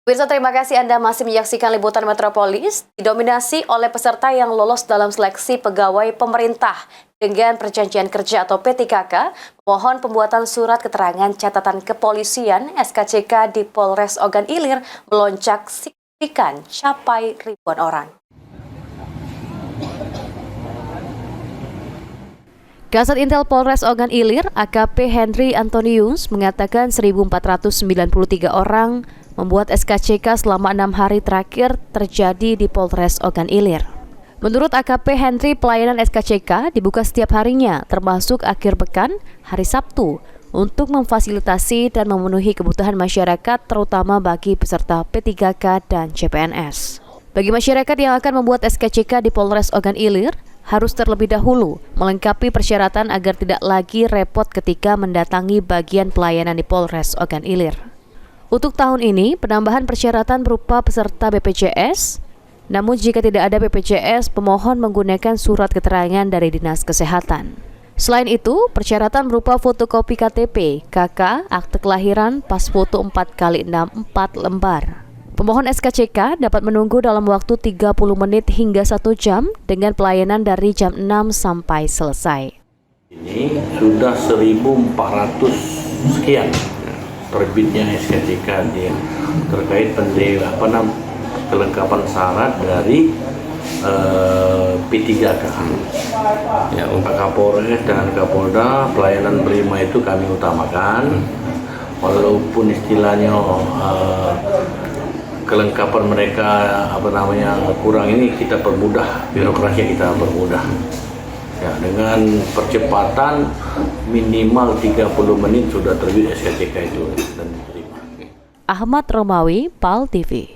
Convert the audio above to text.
Pemirsa, terima kasih Anda masih menyaksikan Liputan Metropolis, didominasi oleh peserta yang lolos dalam seleksi pegawai pemerintah dengan perjanjian kerja atau P3K, mohon pembuatan surat keterangan catatan kepolisian SKCK di Polres Ogan Ilir melonjak signifikan capai ribuan orang. Kasat Intel Polres Ogan Ilir, AKP Henry Antonius, mengatakan 1.493 orang membuat SKCK selama 6 hari terakhir terjadi di Polres Ogan Ilir. Menurut AKP Henry, pelayanan SKCK dibuka setiap harinya, termasuk akhir pekan, hari Sabtu, untuk memfasilitasi dan memenuhi kebutuhan masyarakat, terutama bagi peserta P3K dan CPNS. Bagi masyarakat yang akan membuat SKCK di Polres Ogan Ilir, harus terlebih dahulu melengkapi persyaratan agar tidak lagi repot ketika mendatangi bagian pelayanan di Polres Ogan Ilir. Untuk tahun ini, penambahan persyaratan berupa peserta BPJS, namun jika tidak ada BPJS, pemohon menggunakan surat keterangan dari Dinas Kesehatan. Selain itu, persyaratan berupa fotokopi KTP, KK, akte kelahiran, pas foto 4x6 4 lembar. Pemohon SKCK dapat menunggu dalam waktu 30 menit hingga 1 jam dengan pelayanan dari jam 6 sampai selesai. Ini sudah 1.400 sekian terbitnya SKCK terkait kelengkapan syarat dari P3K. Ya, untuk Kapolres dan Kapolda, pelayanan prima itu kami utamakan, walaupun istilahnya kelengkapan mereka kurang, ini kita permudah, birokrasi kita permudah. Ya, dengan percepatan minimal 30 menit sudah terbit SKCK itu dan diterima. Ahmad Romawi, PAL TV.